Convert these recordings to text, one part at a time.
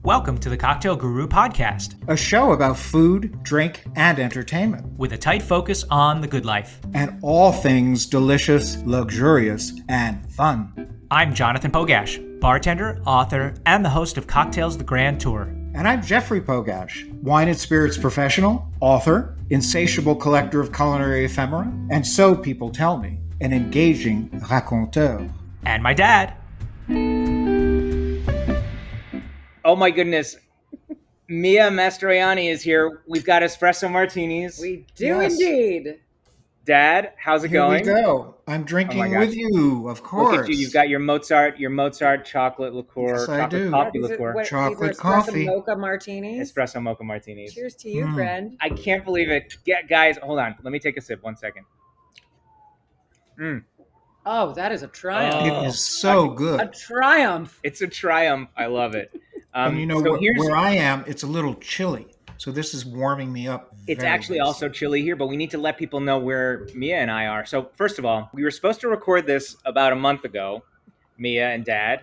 Welcome to the Cocktail Guru Podcast, a show about food, drink, and entertainment, with a tight focus on the good life, and all things delicious, luxurious, and fun. I'm Jonathan Pogash, bartender, author, and the host of Cocktails The Grand Tour. And I'm Jeffrey Pogash, wine and spirits professional, author, insatiable collector of culinary ephemera, and so people tell me, an engaging raconteur. And my dad. Oh my goodness. Mia Mastroianni is here. We've got espresso martinis. We do indeed. Dad, how's it going? Here we go. I'm drinking with you, of course. Look at you. You've got your Mozart Chocolate Liqueur, yes, chocolate I do. coffee liqueur. Chocolate espresso coffee. Mocha martinis. Espresso mocha martinis. Cheers to you, friend. I can't believe it. Guys, hold on. Let me take a sip. 1 second. Oh, that is a triumph. It is so good. A triumph. It's a triumph. I love it. And you know, so where I am, it's a little chilly. So this is warming me up. It's actually also chilly here, but we need to let people know where Mia and I are. So first of all, we were supposed to record this about a month ago, Mia and Dad,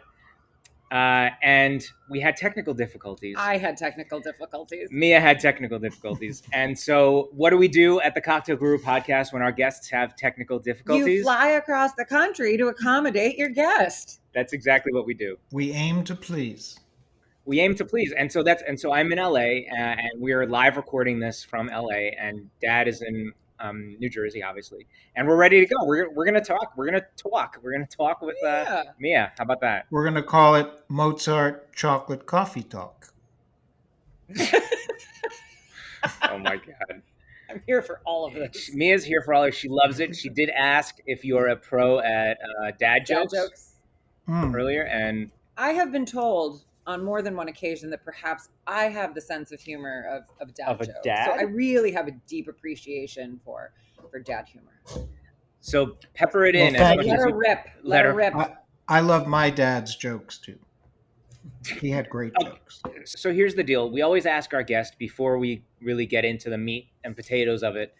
and we had technical difficulties. I had technical difficulties. Mia had technical difficulties. And so what do we do at the Cocktail Guru podcast when our guests have technical difficulties? You fly across the country to accommodate your guest. That's exactly what we do. We aim to please. We aim to please. And so I'm in LA and we're live recording this from LA, and Dad is in New Jersey, obviously. And we're ready to go. We're going to talk. We're going to talk with Mia. How about that? We're going to call it Mozart Chocolate Coffee Talk. Oh my God. I'm here for all of this. Mia's here for all of it. She loves it. She did ask if you're a pro at dad jokes earlier. And I have been told on more than one occasion that perhaps I have the sense of humor of dad jokes. Dad? So I really have a deep appreciation for dad humor. So pepper it in. Well, Let her rip. Let her rip. I love my dad's jokes too. He had great jokes. So here's the deal. We always ask our guest before we really get into the meat and potatoes of it,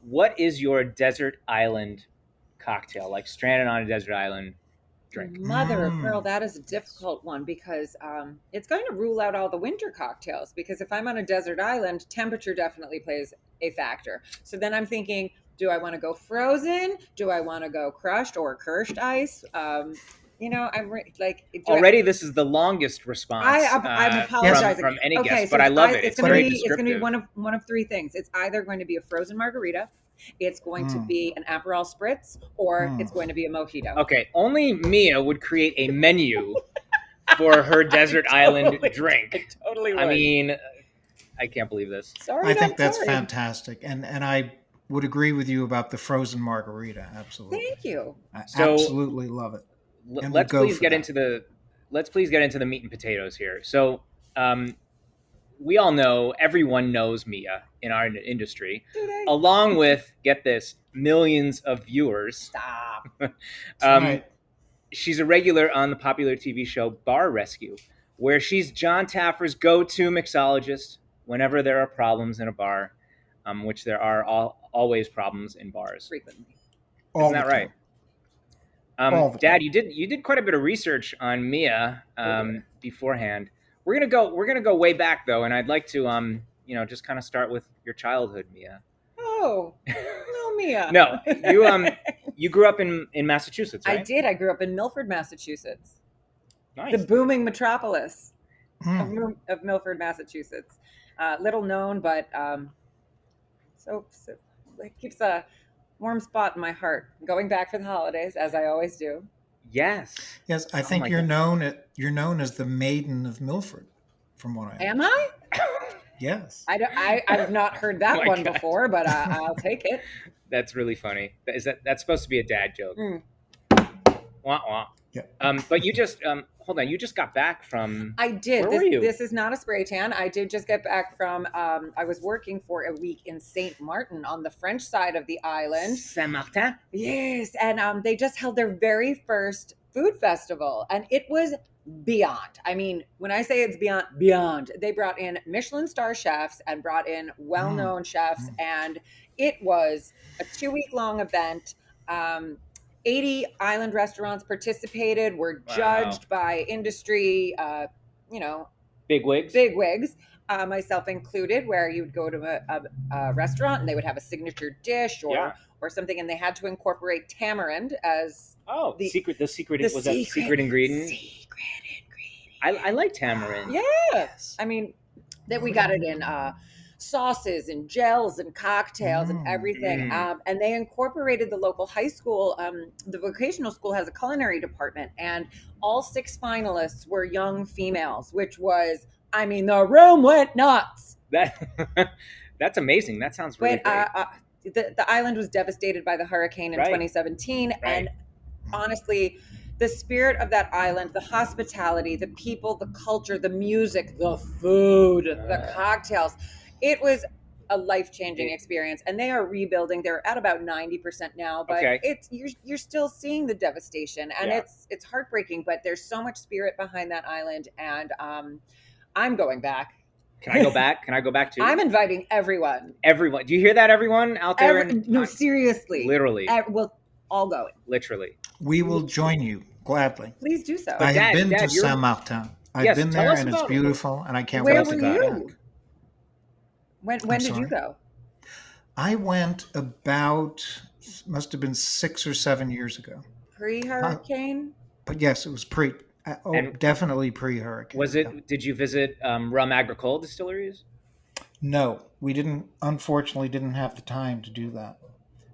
what is your desert island cocktail? Like stranded on a desert island drink? Mother of pearl, that is a difficult one because it's going to rule out all the winter cocktails, because if I'm on a desert island, temperature definitely plays a factor. So then I'm thinking, do I want to go frozen? Do I want to go crushed or crushed ice? I'm already. This is the longest response. I'm apologizing from any guest, so but I love it. It's going to be one of three things. It's either going to be a frozen margarita, it's going to be an Aperol Spritz, or it's going to be a mojito. Okay, only Mia would create a menu for her desert island drink. I totally would. I mean, I can't believe this. Sorry, I think that's fantastic. And I would agree with you about the frozen margarita. Absolutely. Thank you. I absolutely love it. Let's please get into the meat and potatoes here. So, we all know, everyone knows Mia in our industry, along with, get this, millions of viewers. Stop. Right. She's a regular on the popular TV show Bar Rescue, where she's John Taffer's go-to mixologist whenever there are problems in a bar, which there are always problems in bars. Frequently. Isn't that right? Dad, you did quite a bit of research on Mia beforehand. We're gonna go way back though, and I'd like to just kind of start with your childhood, Mia. Oh, no, Mia. No, you grew up in Massachusetts, right? I did. I grew up in Milford, Massachusetts. Nice. The booming metropolis of Milford, Massachusetts. Little known, but so it keeps a warm spot in my heart. Going back for the holidays, as I always do. Yes. I think you're known as the Maiden of Milford, from what I am. I? Yes. I've not heard that one before, but I'll take it. That's really funny. That's supposed to be a dad joke? Wah wah. Yeah. But you just hold on. You just got back from. I did. Where were you? This is not a spray tan. I did just get back from. I was working for a week in Saint Martin on the French side of the island. Saint Martin. Yes, and they just held their very first food festival, and it was beyond. I mean, when I say it's beyond. They brought in Michelin star chefs and brought in well-known chefs, and it was a 2-week-long event. 80 island restaurants participated, were judged by industry, Big wigs. big wigs, myself included, where you would go to a restaurant and they would have a signature dish Yeah. or something, and they had to incorporate tamarind as Oh, the secret. The secret the was that the secret ingredient. Secret I like tamarind. Yeah. Yes. I mean, that we got it in sauces and gels and cocktails and everything. And they incorporated the local high school. The vocational school has a culinary department, and all 6 finalists were young females, which was, I mean, the room went nuts. That's amazing. That sounds really great. The island was devastated by the hurricane in 2017, and honestly, the spirit of that island, the hospitality, the people, the culture, the music, the food, the cocktails, it was a life-changing experience. And they are rebuilding. They're at about 90% now, but it's you're still seeing the devastation, and it's heartbreaking, but there's so much spirit behind that island, and I'm going back. Can I go back? Can I go back too? I'm inviting everyone. Everyone. Do you hear that, everyone out there? No, seriously. Literally. We'll all go. Literally. We will join you gladly. Please do so. I have been to Saint Martin. I've been there, and it's beautiful, and I can't wait to go back. When did you go? I went about, must have been 6 or 7 years ago. Pre-hurricane? But yes, it was definitely pre-hurricane. Was it? Yeah. Did you visit rum agricole distilleries? No, we didn't. Unfortunately, didn't have the time to do that.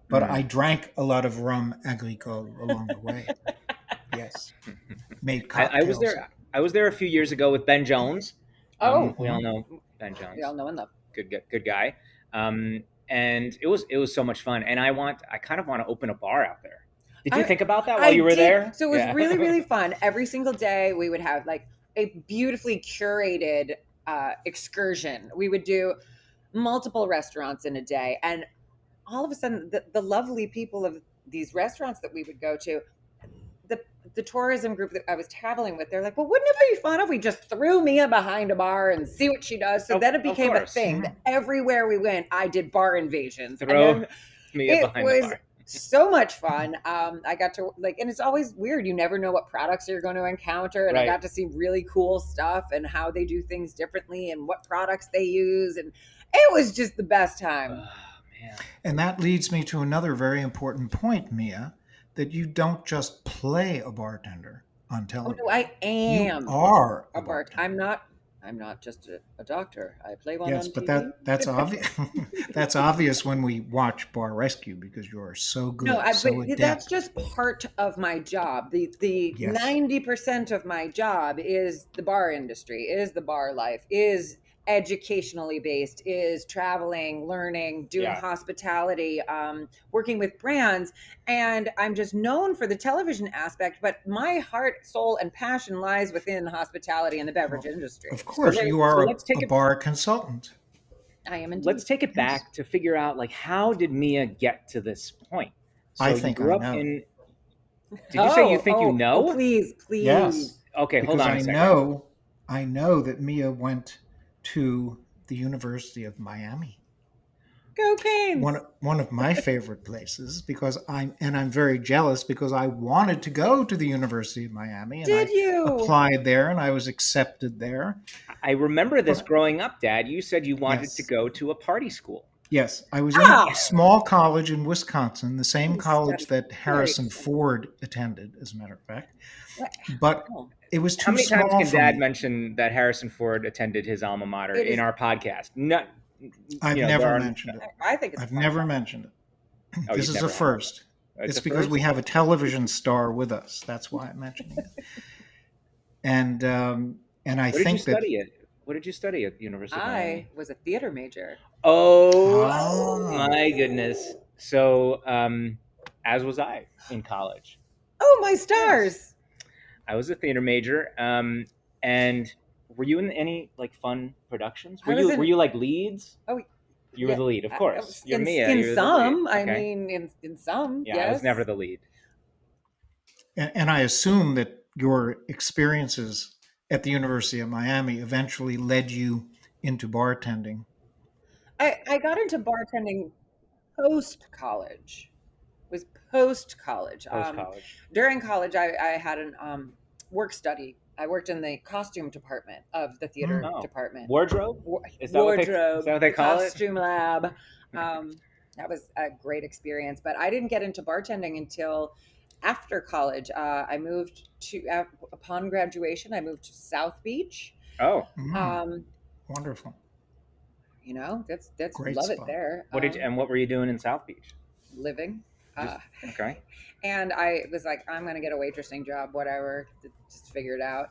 But I drank a lot of rum agricole along the way. Yes, made cocktails. I was there a few years ago with Ben Jones. We all know Ben Jones. We all know and love. Good guy. And it was so much fun. And I kind of want to open a bar out there. Did you think about that while you were there? So it was really, really fun. Every single day we would have like a beautifully curated excursion. We would do multiple restaurants in a day. And all of a sudden, the lovely people of these restaurants that we would go to, the tourism group that I was traveling with, they're like, well, wouldn't it be fun if we just threw Mia behind a bar and see what she does? So then it became a thing. That everywhere we went, I did bar invasions. Throw Mia behind the bar. So much fun. I got to and it's always weird. You never know what products you're going to encounter. And I got to see really cool stuff and how they do things differently and what products they use. And it was just the best time. Man. And that leads me to another very important point, Mia, that you don't just play a bartender on television. Oh, no, I am. You are a bartender. I'm not just a doctor. I play one yes, on but TV. that's obvious. That's obvious when we watch Bar Rescue because you are so good, so adept. That's just part of my job. The 90% of my job is the bar industry, is the bar life, is educationally based, is traveling, learning, doing hospitality, working with brands. And I'm just known for the television aspect, but my heart, soul, and passion lies within hospitality and the beverage industry. Of course, you are a bar consultant. I am indeed. Let's take it back to figure out, how did Mia get to this point? So I think you grew I up know. Did you say you think you know? Oh, please. Yes. Okay, hold on a second. I know that Mia went to the University of Miami. Go Canes! One of my favorite places, because I'm very jealous because I wanted to go to the University of Miami. And Did you? Applied there and I was accepted there. I remember this growing up, Dad. You said you wanted to go to a party school. Yes, I was in a small college in Wisconsin, the same college that Harrison Ford attended, as a matter of fact. But it was too small. How many times can Dad mention that Harrison Ford attended his alma mater in our podcast? No, I've never mentioned it. I think I've never mentioned it. Oh, this is a first. It's because we have a television star with us. That's why I'm mentioning it. And I think that. What did you study at the University of Miami? I was a theater major. Oh my goodness! So, as was I in college. Oh, my stars! Yes. I was a theater major, and were you in any fun productions? Were you leads? Oh, you were the lead, of course. You're Mia. In some, I mean, in some. Yeah, yes. I was never the lead. And I assume that your experiences at the University of Miami eventually led you into bartending. I got into bartending post-college. It was post-college. Post-college. During college, I had work study. I worked in the costume department of the theater Oh. department. Wardrobe? Is that Wardrobe, what they the call it? costume lab. That was a great experience. But I didn't get into bartending until after college. I moved upon graduation. I moved to South Beach. Oh, Wonderful. You know, that's Great love it spot. there. what were you doing in South Beach? Living. Okay. And I was like, I'm going to get a waitressing job, whatever, just figure it out.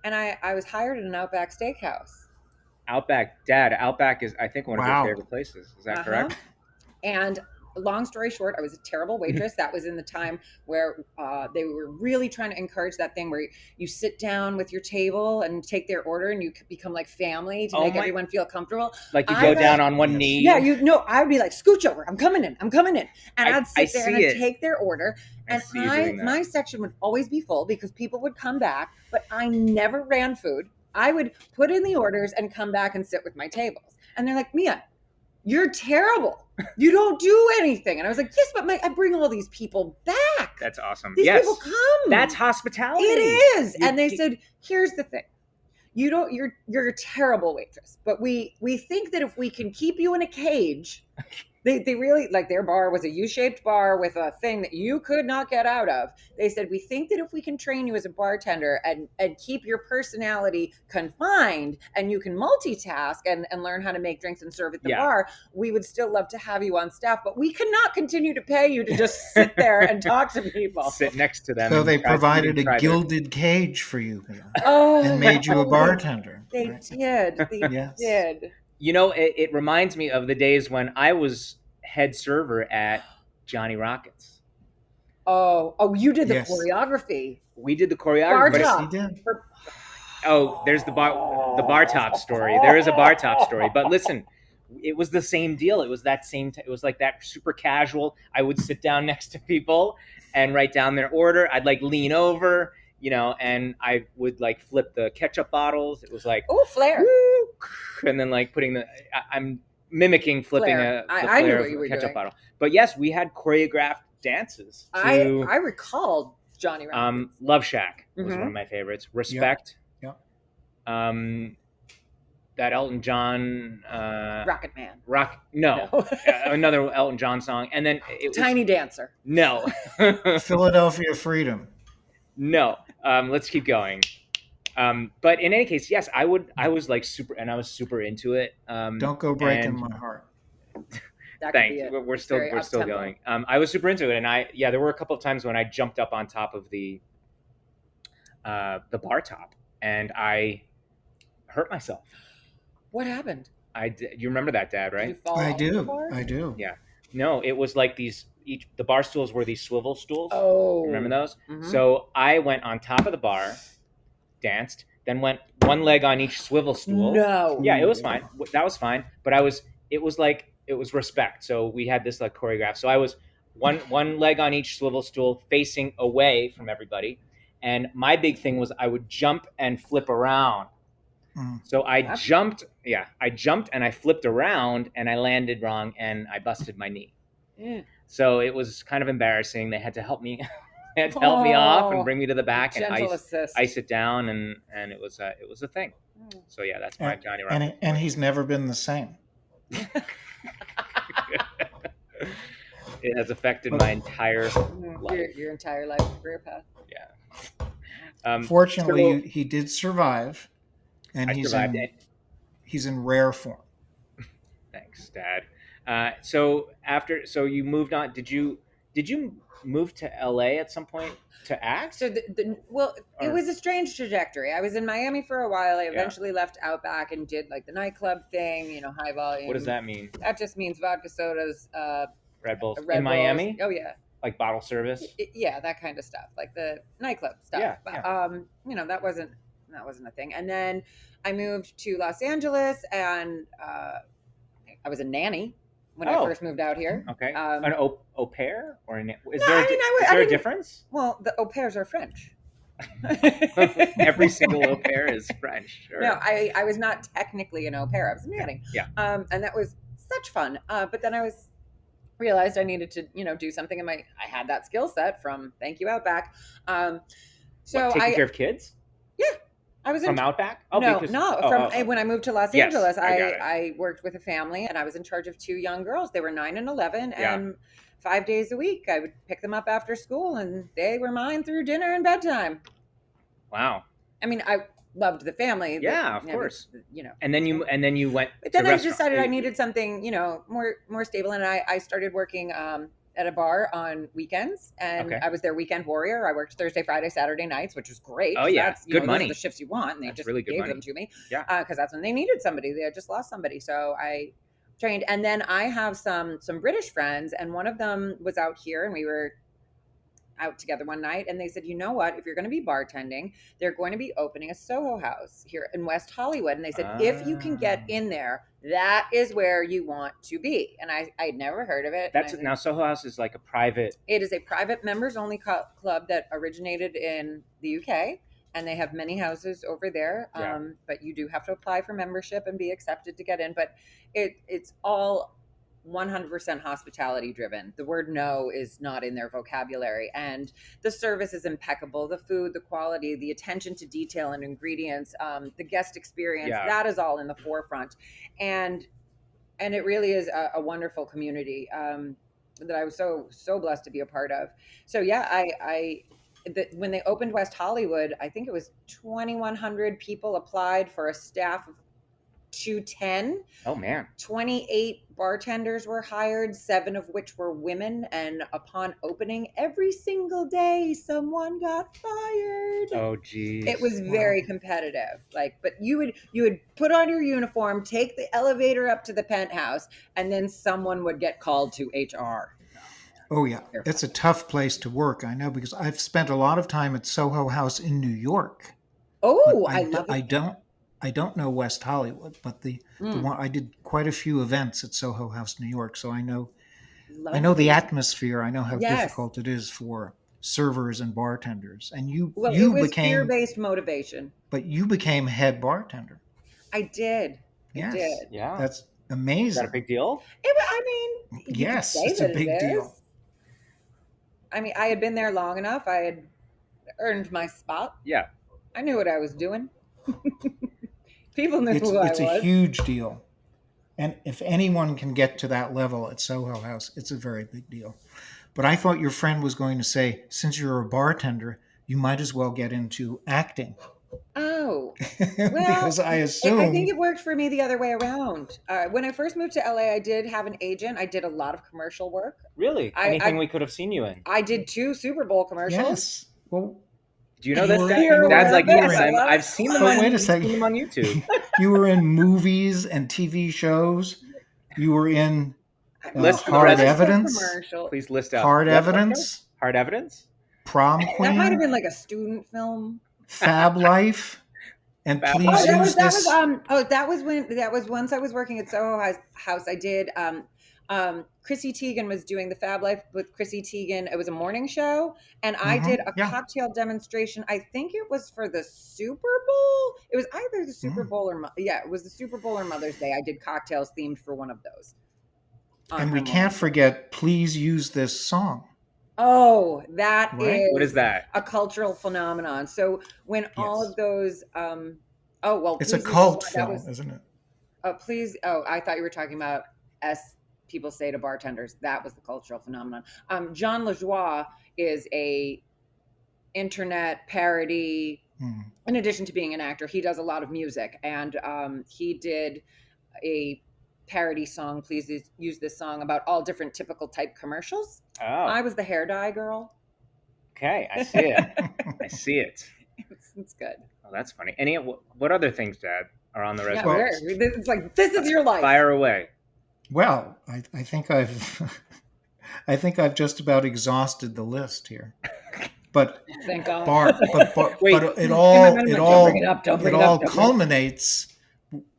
And I was hired at an Outback Steakhouse. Outback, Dad. Outback is, I think, one of Wow. your favorite places. Is that correct? And long story short, I was a terrible waitress. That was in the time where they were really trying to encourage that thing where you sit down with your table and take their order and you become like family to make everyone feel comfortable. Like you go down on one knee. Yeah, I would be like, scooch over. I'm coming in. And I'd sit there and I'd take their order. And my section would always be full because people would come back, but I never ran food. I would put in the orders and come back and sit with my tables. And they're like, Mia, you're terrible. You don't do anything. And I was like, yes, but I bring all these people back. That's awesome. These people come. That's hospitality. It is. And they said, here's the thing. You're a terrible waitress, but we think that if we can keep you in a cage, they really, like, their bar was a U-shaped bar with a thing that you could not get out of. They said, we think that if we can train you as a bartender and keep your personality confined and you can multitask and learn how to make drinks and serve at the bar, we would still love to have you on staff, but we cannot continue to pay you to just sit there and talk to people. Sit next to them. So they provided a gilded cage for you and made you a bartender. They did. They did. You know, it reminds me of the days when I was head server at Johnny Rockets. Oh, you did the choreography. We did the choreography. Yes, he did. Oh, there's the bar top story. There is a bar top story. But listen, it was the same deal. It was that same. It was like that super casual. I would sit down next to people and write down their order. I'd like lean over, you know, and I would like flip the ketchup bottles. It was like, oh, flair. And then like I'm mimicking flipping flair. the I flair knew what you of were a ketchup doing. bottle. But yes, we had choreographed dances. I recalled Johnny Rockets. Love Shack was one of my favorites. Respect. Yeah. That Elton John. Rocket Man. No. Another Elton John song. And then it was Tiny Dancer. No. Philadelphia Freedom. No. Let's keep going. But in any case, yes, I was like super into it. Don't go breaking my heart. Thanks. We're still going. I was super into it, and there were a couple of times when I jumped up on top of the bar top, and I hurt myself. What happened? You remember that, Dad, right? Did you fall I off the do. bar? I do. Yeah. No, it was like the bar stools were these swivel stools. Oh. Remember those? Mm-hmm. So I went on top of the bar, danced, then went one leg on each swivel stool. No. Yeah, it was fine. That was fine. But it was respect. So we had this like choreographed. So I was one leg on each swivel stool facing away from everybody. And my big thing was I would jump and flip around. So I jumped and I flipped around and I landed wrong and I busted my knee. So it was kind of embarrassing. They had to help me. They had to help me off and bring me to the back and ice it down, and it was a thing. So yeah, that's my Johnny Rockets. And he's never been the same. It has affected my entire life. Your entire life career path. Yeah. Fortunately, he did survive, and he's in rare form. Thanks, Dad. So you moved on. Did you move to LA at some point to act? So it was a strange trajectory. I was in Miami for a while. I eventually left Outback and did like the nightclub thing, high volume. What does that mean? That just means vodka sodas, Red Bulls Red in Bulls. Miami? Oh yeah. Like bottle service? Yeah, that kind of stuff, like the nightclub stuff. Yeah, but that wasn't a thing. And then I moved to Los Angeles, and I was a nanny when I first moved out here. Okay. An au pair? Or is there a difference? Well, the au pairs are French. Every single au pair is French. Sure. No, I was not technically an au pair. I was a nanny. Yeah. And that was such fun. But then I realized I needed to, do something. And I had that skill set from Thank You Outback. So taking care of kids I was from in Outback. When I moved to Los Yes, Angeles, I got it. I worked with a family and I was in charge of 2 young girls. They were 9 and 11, Yeah. and 5 days a week I would pick them up after school, and they were mine through dinner and bedtime. Wow. I mean, I loved the family. Yeah, of course. You know. And then you went. But then to I restaurant. decided I needed something, more stable, and I started working at a bar on weekends, and Okay. I was their weekend warrior. I worked Thursday, Friday, Saturday nights, which was great. Oh, yeah. That's, Good those money. are the shifts you want, and they That's just really good gave money. them to me. Yeah. Because that's when they needed somebody. They had just lost somebody, so I trained. And then I have some British friends, and one of them was out here, and we were out together one night, and they said, you know what, if you're going to be bartending, they're going to be opening a Soho House here in West Hollywood, and they said, if you can get in there, that is where you want to be. And I'd never heard of it. Now Soho House is like a private. It is a private members only club that originated in the UK, and they have many houses over there. Yeah. But you do have to apply for membership and be accepted to get in. But it's all 100% hospitality driven. The word no is not in their vocabulary, and the service is impeccable. The food, the quality, the attention to detail and ingredients, the guest experience, that is all in the forefront. And it really is a wonderful community that I was so blessed to be a part of. So yeah, when they opened West Hollywood, I think it was 2,100 people applied for a staff of 210. Oh man. 28 bartenders were hired, 7 of which were women, and upon opening, every single day someone got fired. Oh geez. It was very competitive. But you would put on your uniform, take the elevator up to the penthouse, and then someone would get called to HR. Oh yeah, it's a tough place to work. I know, because I've spent a lot of time at Soho House in New York. Oh, I love it. I don't know West Hollywood, but the one I did quite a few events at Soho House, New York, so I know the atmosphere. I know how difficult it is for servers and bartenders. And it was fear-based motivation. But you became head bartender. I did. Yes. I did. Yeah. That's amazing. Is that a big deal? Yes, it's a big deal. I mean, I had been there long enough. I had earned my spot. Yeah. I knew what I was doing. People knew who I was. It's a huge deal. And if anyone can get to that level at Soho House, it's a very big deal. But I thought your friend was going to say, since you're a bartender, you might as well get into acting. Oh. Well, because I assume... I think it worked for me the other way around. When I first moved to LA, I did have an agent. I did a lot of commercial work. Really? Anything we could have seen you in? I did 2 Super Bowl commercials. Yes. Well... Do you know this guy? Dad's like, yes, I've seen them on YouTube. You were in movies and TV shows. You were in Hard Evidence. Please list out. Hard Evidence. Hard Evidence. Prom Queen. That might have been like a student film. Fab Life. And please use this. That was once I was working at Soho House. I did. Chrissy Teigen was doing the Fab Life with Chrissy Teigen. It was a morning show, and I did a cocktail demonstration. I think it was for the Super Bowl. It was either the Super Bowl or it was the Super Bowl or Mother's Day. I did cocktails themed for one of those. And we can't forget, please use this song. Oh, that is what is that? A cultural phenomenon. So when all of those, it's a cult film, isn't it? I thought you were talking about people say to bartenders. That was the cultural phenomenon. John LaJoie is a internet parody. In addition to being an actor, he does a lot of music, and he did a parody song, Please Use This Song, about all different typical type commercials. Oh. I was the hair dye girl. Okay, I see it. I see it. It's good. Oh, that's funny. What other things, Dad, are on the resume? Yeah, it's like, this is your life. Fire away. Well, I think I've just about exhausted the list here. But thank God. But it all culminates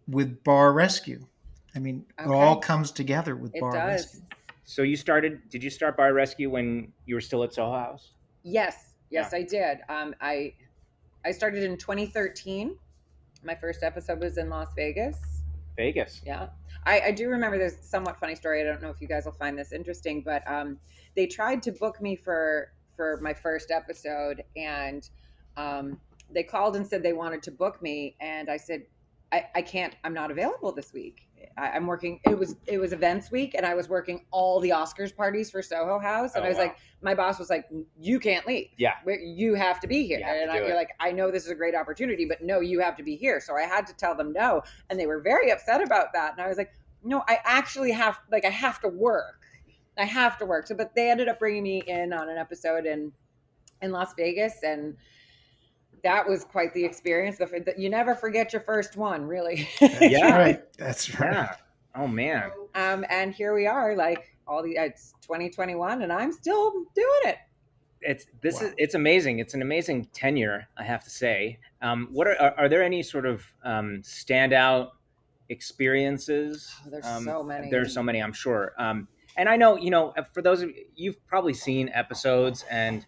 with Bar Rescue. I mean, it all comes together with Bar Rescue. So did you start Bar Rescue when you were still at Soho House? Yes, I did. I started in 2013. My first episode was in Las Vegas. Yeah. I do remember there's a somewhat funny story. I don't know if you guys will find this interesting, but they tried to book me for my first episode, and They called and said they wanted to book me, and I said, I can't. I'm not available this week. I'm working. It was events week, and I was working all the Oscars parties for Soho House, and I was like, my boss was like, you can't leave. Yeah, you have to be here. You're like, I know this is a great opportunity, but no, you have to be here. So I had to tell them no, and they were very upset about that. And I was like, no, I actually have I have to work. I have to work. So, but they ended up bringing me in on an episode in Las Vegas, and that was quite the experience. You never forget your first one, really. Yeah, right. That's right. Yeah. Oh man. And here we are, like it's 2021, and I'm still doing it. It's amazing. It's an amazing tenure, I have to say. What are there any sort of standout experiences? There's so many. There's so many, I'm sure. And I know, for those of you've probably seen episodes, and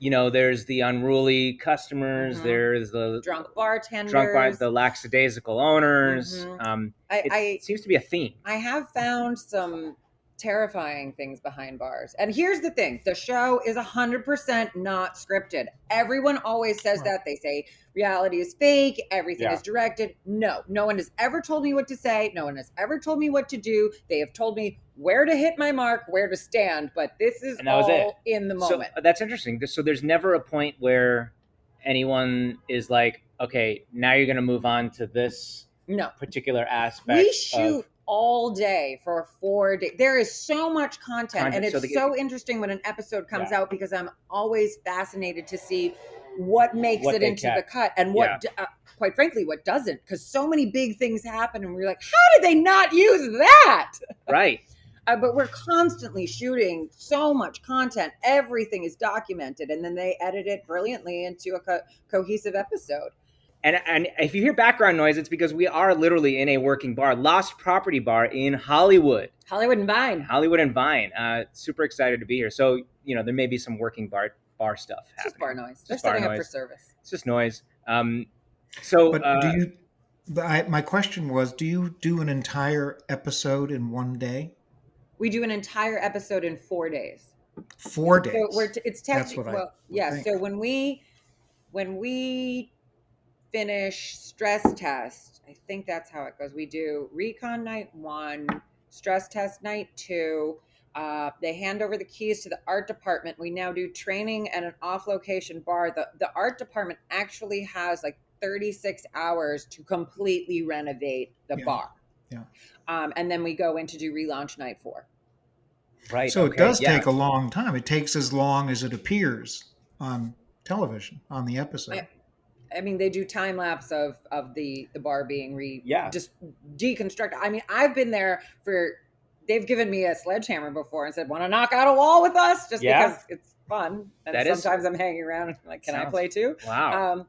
there's the unruly customers, there's the drunk bartenders, the lackadaisical owners. It seems to be a theme. I have found some terrifying things behind bars. And here's the thing. The show is 100% not scripted. Everyone always says that. They say reality is fake. Everything is directed. No one has ever told me what to say. No one has ever told me what to do. They have told me where to hit my mark, where to stand. But this is all in the moment. So that's interesting. So there's never a point where anyone is like, okay, now you're going to move on to this particular aspect. We shoot all day for 4 days. There is so much content, and it's so interesting when an episode comes out, because I'm always fascinated to see what makes it into the cut, and what, quite frankly, what doesn't, because so many big things happen, and we're like, how did they not use that? Right. But we're constantly shooting so much content. Everything is documented, and then they edit it brilliantly into a cohesive episode. And if you hear background noise, it's because we are literally in a working bar, Lost Property Bar in Hollywood. Hollywood and Vine. Super excited to be here. So, there may be some working bar stuff happening. Just bar noise. They're setting up for service. It's just noise. My question was, do you do an entire episode in one day? We do an entire episode in 4 days. 4 days. So it's technically, So when we finish stress test, I think that's how it goes. We do Recon night 1, stress test night 2. They hand over the keys to the art department. We now do training at an off-location bar. The art department actually has like 36 hours to completely renovate the bar. Yeah. And then we go in to do relaunch night 4. Right. So it does take a long time. It takes as long as it appears on television, on the episode. I mean, they do time lapse of the bar being just deconstructed. I mean, I've been there they've given me a sledgehammer before and said, want to knock out a wall with us? Just because it's fun. And sometimes I'm hanging around and I'm like, can I play too? Wow.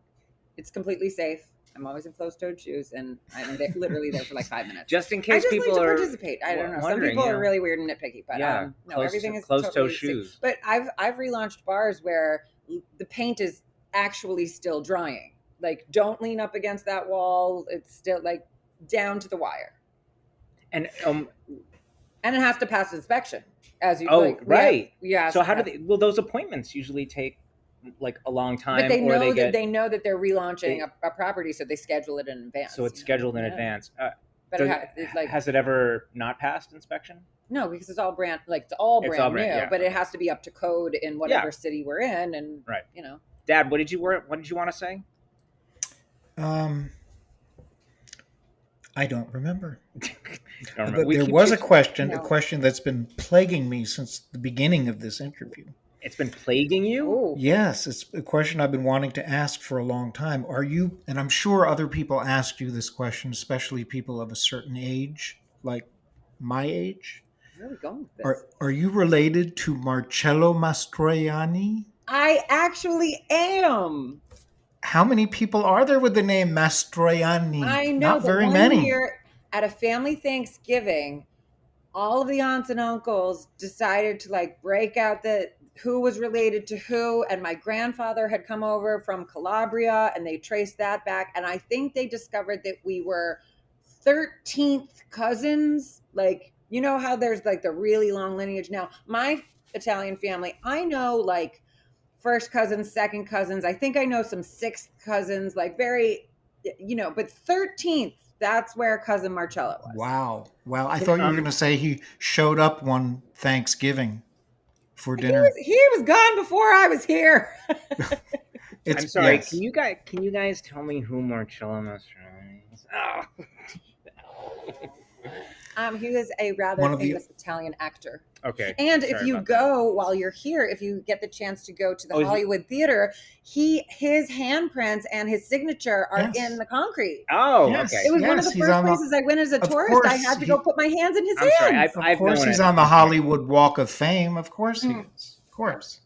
It's completely safe. I'm always in closed-toed shoes, and I'm literally there for like 5 minutes. Just in case people like to participate. I don't know. Some people are really weird and nitpicky, but everything is closed-toe totally shoes. safe. But I've relaunched bars where the paint is actually still drying. Like, don't lean up against that wall. It's still like down to the wire. And it has to pass inspection as you. Right. Yeah. So how do they? Well, those appointments usually take like a long time. But they know that they're relaunching a property, so they schedule it in advance. So it's scheduled in advance. But has it ever not passed inspection? No, because it's all brand new. Yeah. But it has to be up to code in whatever city we're in, and Dad, what did you want to say? I don't remember. But there was a question that's been plaguing me since the beginning of this interview. It's been plaguing you? Ooh. Yes, it's a question I've been wanting to ask for a long time. Are you, and I'm sure other people asked you this question, especially people of a certain age, like my age. Where are we going with this? Are you related to Marcello Mastroianni? I actually am. How many people are there with the name Mastroianni? I know. Not very many. Year at a family Thanksgiving, all of the aunts and uncles decided to break out who was related to who, and my grandfather had come over from Calabria, and they traced that back, and I think they discovered that we were 13th cousins. Like, you know how there's the really long lineage. Now, my Italian family, I know first cousins, second cousins. I think I know some sixth cousins, like very, but 13th, that's where cousin Marcello was. Wow. I thought you were going to say he showed up one Thanksgiving for dinner. He was gone before I was here. I'm sorry. Yes. Can you guys tell me who Marcello Mastroianni is? Oh. He was a rather famous Italian actor. Okay. And if you go while you're here, if you get the chance to go to the Hollywood Theater, his handprints and his signature are in the concrete. Oh, yes. Okay. It was one of the first places I went as a tourist. I had to go put my hands in his hands. Of course, he's on the Hollywood Walk of Fame. Of course he is. Of course.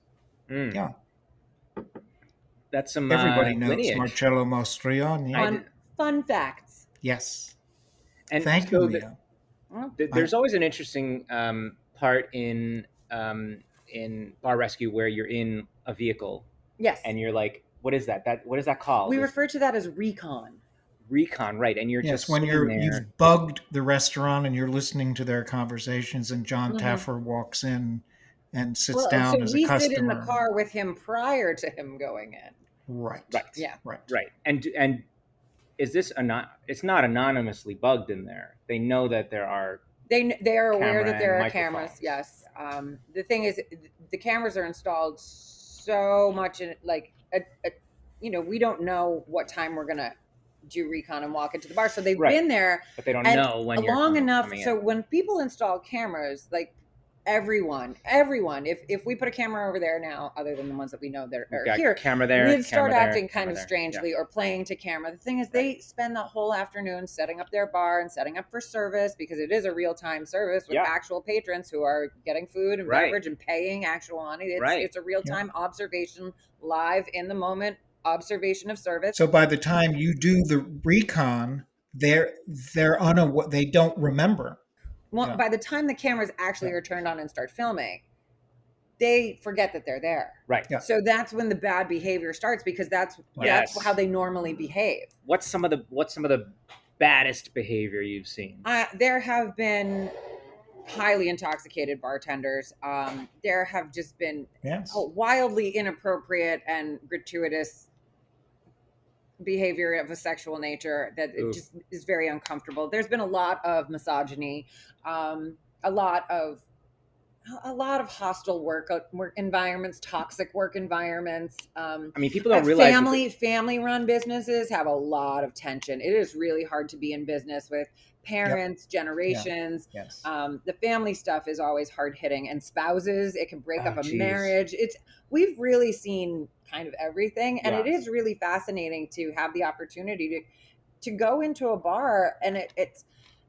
Yeah. That's some everybody knows lineage. Marcello Mastroianni. Fun facts. Yes. And thank you, Leah. There's always an interesting part in Bar Rescue where you're in a vehicle. Yes. And you're like, what is that? What is that called? We refer to that as Recon. Recon, right? And you're just when you've bugged the restaurant and you're listening to their conversations, and John Taffer walks in and sits down as a customer. We sit in the car with him prior to him going in. Right. Yeah. Right. And is this it's not anonymously bugged in there? They know that there are. They are aware that there are cameras. Yes. The thing is, the cameras are installed so much in we don't know what time we're gonna do Recon and walk into the bar, so they've been there, but they don't know when you're long enough. So in. when people install cameras, like everyone, if we put a camera over there now, other than the ones that we know that are here, camera there, we'd start acting kind of strangely or playing to camera. The thing is, they spend the whole afternoon setting up their bar and setting up for service, because it is a real-time service with actual patrons who are getting food and beverage and paying actual money. It's a real-time observation, live in the moment observation of service. So by the time you do the Recon, they're they don't remember. Well, by the time the cameras actually are turned on and start filming, they forget that they're there. Right. Yeah. So that's when the bad behavior starts, because that's how they normally behave. What's some of the baddest behavior you've seen? There have been highly intoxicated bartenders. There have just been wildly inappropriate and gratuitous behavior of a sexual nature that it just is very uncomfortable. There's been a lot of misogyny, a lot of hostile work environments, toxic work environments. People don't realize family run businesses have a lot of tension. It is really hard to be in business with parents, generations. Yeah. Yes. The family stuff is always hard hitting, and spouses, it can break up a marriage. We've really seen kind of everything, and it is really fascinating to have the opportunity to go into a bar, and it's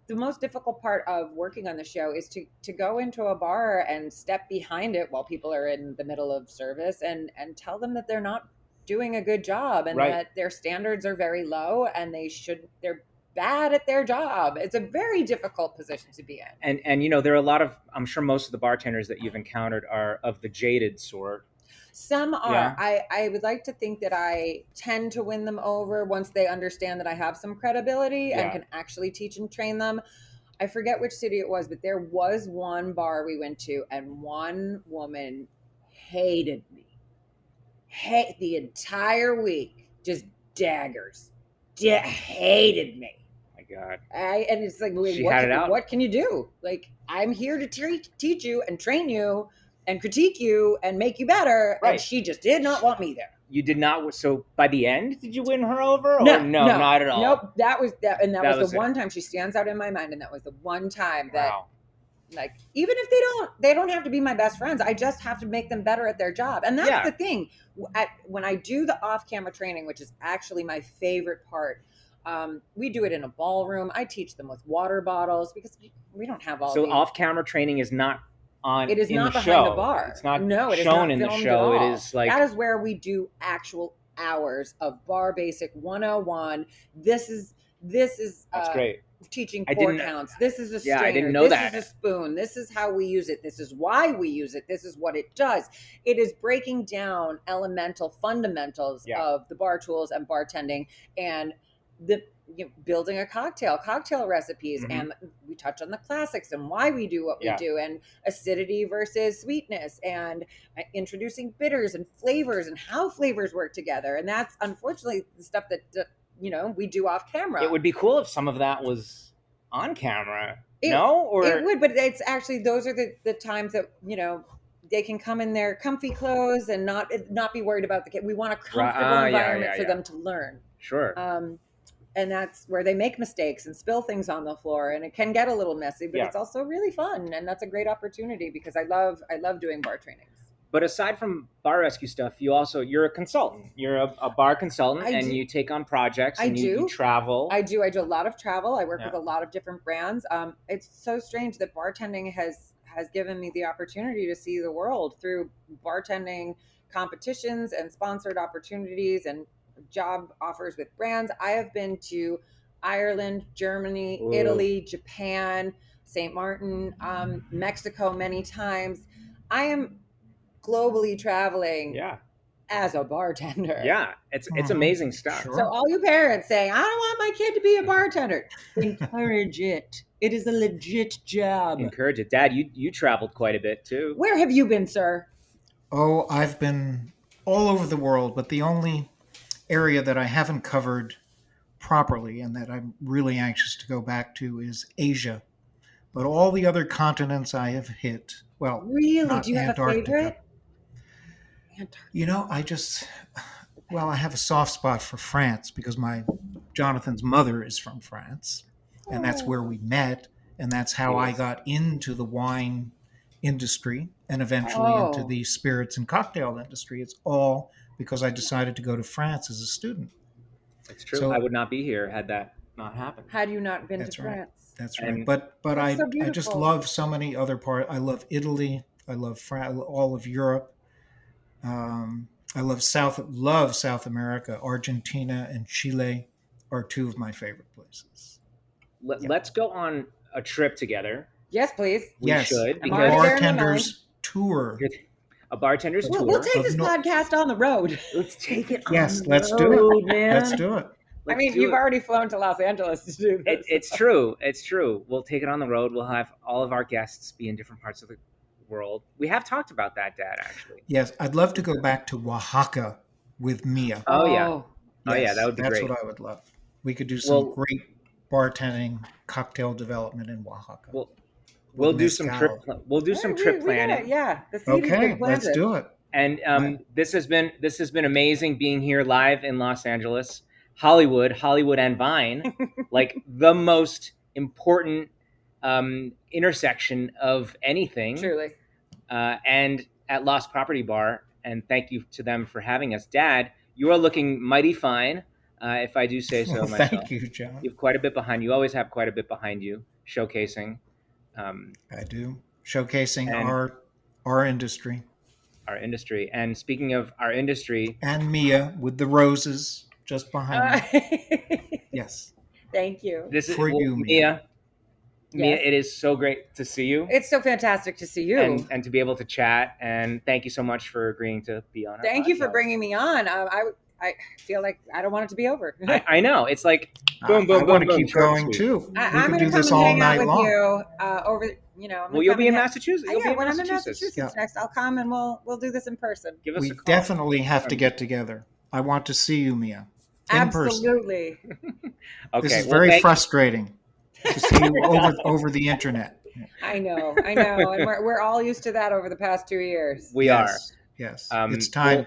the most difficult part of working on the show is to go into a bar and step behind it while people are in the middle of service and tell them that they're not doing a good job, and that their standards are very low, and they're bad at their job. It's a very difficult position to be in. And there are a lot of, I'm sure most of the bartenders that you've encountered are of the jaded sort. Some are. I would like to think that I tend to win them over once they understand that I have some credibility and can actually teach and train them. I forget which city it was, but there was one bar we went to, and one woman hated me. The entire week, just daggers. Hated me. My God. And it's like, what can you do? Like, I'm here to teach you and train you and critique you and make you better. Right. And she just did not want me there. You did not. So by the end, did you win her over? Or no, not at all. Nope. That was the one time. She stands out in my mind. And that was the one time that, like, even if they don't have to be my best friends. I just have to make them better at their job. And that's the thing. When I do the off-camera training, which is actually my favorite part, we do it in a ballroom. I teach them with water bottles because we don't have all. So off-camera training is not on. It is not the behind show. the bar. It's not it shown is not in the show. It is like that is where we do actual hours of bar basic 101. This is that's great. Teaching pour counts. This is a strainer. I didn't know that. This is a spoon. This is how we use it. This is why we use it. This is what it does. It is breaking down elemental fundamentals of the bar tools and bartending, and building a cocktail recipes, and we touch on the classics and why we do what we do, and acidity versus sweetness, and introducing bitters and flavors and how flavors work together. And that's unfortunately the stuff that we do off camera. It would be cool if some of that was on camera. It would, but it's actually, those are the times that they can come in their comfy clothes and not be worried about we want a comfortable environment for them to learn. Sure. And that's where they make mistakes and spill things on the floor, and it can get a little messy, but it's also really fun, and that's a great opportunity because I love doing bar trainings. But aside from bar rescue stuff, you're a consultant. You're a bar consultant, and you take on projects, and you travel. I do a lot of travel. I work with a lot of different brands. It's so strange that bartending has given me the opportunity to see the world through bartending competitions and sponsored opportunities and job offers with brands. I have been to Ireland, Germany, Italy, Japan, St. Martin, Mexico many times. I am globally traveling as a bartender. Yeah, it's amazing stuff. Sure. So all you parents saying, I don't want my kid to be a bartender, encourage it. It is a legit job. Encourage it. Dad, you traveled quite a bit too. Where have you been, sir? Oh, I've been all over the world, but the only area that I haven't covered properly and that I'm really anxious to go back to is Asia. But all the other continents I have hit. Well, really? Do you have a favorite? I have a soft spot for France because Jonathan's mother is from France, and that's where we met, and that's how I got into the wine industry and eventually into the spirits and cocktail industry. It's all because I decided to go to France as a student. It's true. So, I would not be here had that not happened. Had you not been to France? That's right. But I just love so many other parts. I love Italy. I love France, all of Europe. I love South America. Argentina and Chile are two of my favorite places. Let's go on a trip together. Yes, please. We should. Because bartender's tour. A bartender's tour. We'll take this podcast on the road. Let's take it. Yes, let's do it, man. Let's do it. You've already flown to Los Angeles to do this. It's true. It's true. We'll take it on the road. We'll have all of our guests be in different parts of the world. We have talked about that, Dad, actually. Yes, I'd love to go back to Oaxaca with Mia. Oh, yeah. That would be great. That's what I would love. We could do some great bartending, cocktail development in Oaxaca. We'll do some trip planning. Okay, let's do it. And this has been amazing being here live in Los Angeles, Hollywood and Vine, like the most important intersection of anything. Truly. And at Lost Property Bar, and thank you to them for having us. Dad, you are looking mighty fine, if I do say so myself. Thank you, John. You have quite a bit behind you. You always have quite a bit behind you, showcasing. I do. Showcasing our industry. Our industry. And speaking of our industry. And Mia with the roses just behind me. Yes. Thank you. This is for you, Mia. Mia, it is so great to see you. It's so fantastic to see you. And to be able to chat. And thank you so much for agreeing to be on our Thank podcast. you for bringing me on. I feel like I don't want it to be over. I know. It's like boom, boom, boom. I want to keep going too. I'm going to come and hang out with you over. You'll be in Massachusetts. When I'm in Massachusetts next, I'll come and we'll do this in person. Give us a call. Definitely have to get together. I want to see you, Mia, in Absolutely. person. Okay. This is very frustrating to see you over the internet. I know, and we're all used to that over the past 2 years. We are. Yes. It's time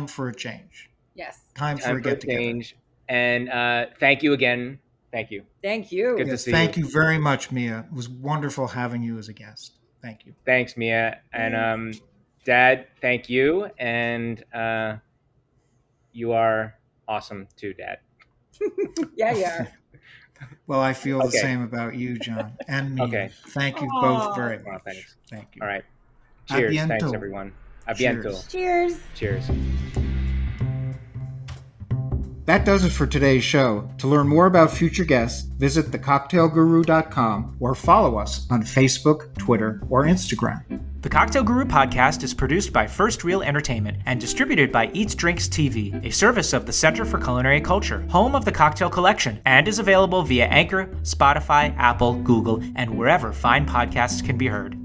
for a change. Yes. Time for a get-together. And thank you again. Thank you. Thank you. Good to see you. Thank you very much, Mia. It was wonderful having you as a guest. Thank you. Thanks, Mia. And Dad, thank you. And you are awesome too, Dad. Yeah, you are. Well, I feel the same about you, John, and Mia. Okay. Thank you both very much. Thanks. Thank you. All right. Cheers. Thanks, everyone. A bientôt. Cheers. Cheers. That does it for today's show. To learn more about future guests, visit thecocktailguru.com or follow us on Facebook, Twitter, or Instagram. The Cocktail Guru podcast is produced by First Reel Entertainment and distributed by EatsDrinksTV, a service of the Center for Culinary Culture, home of the Cocktail Collection, and is available via Anchor, Spotify, Apple, Google, and wherever fine podcasts can be heard.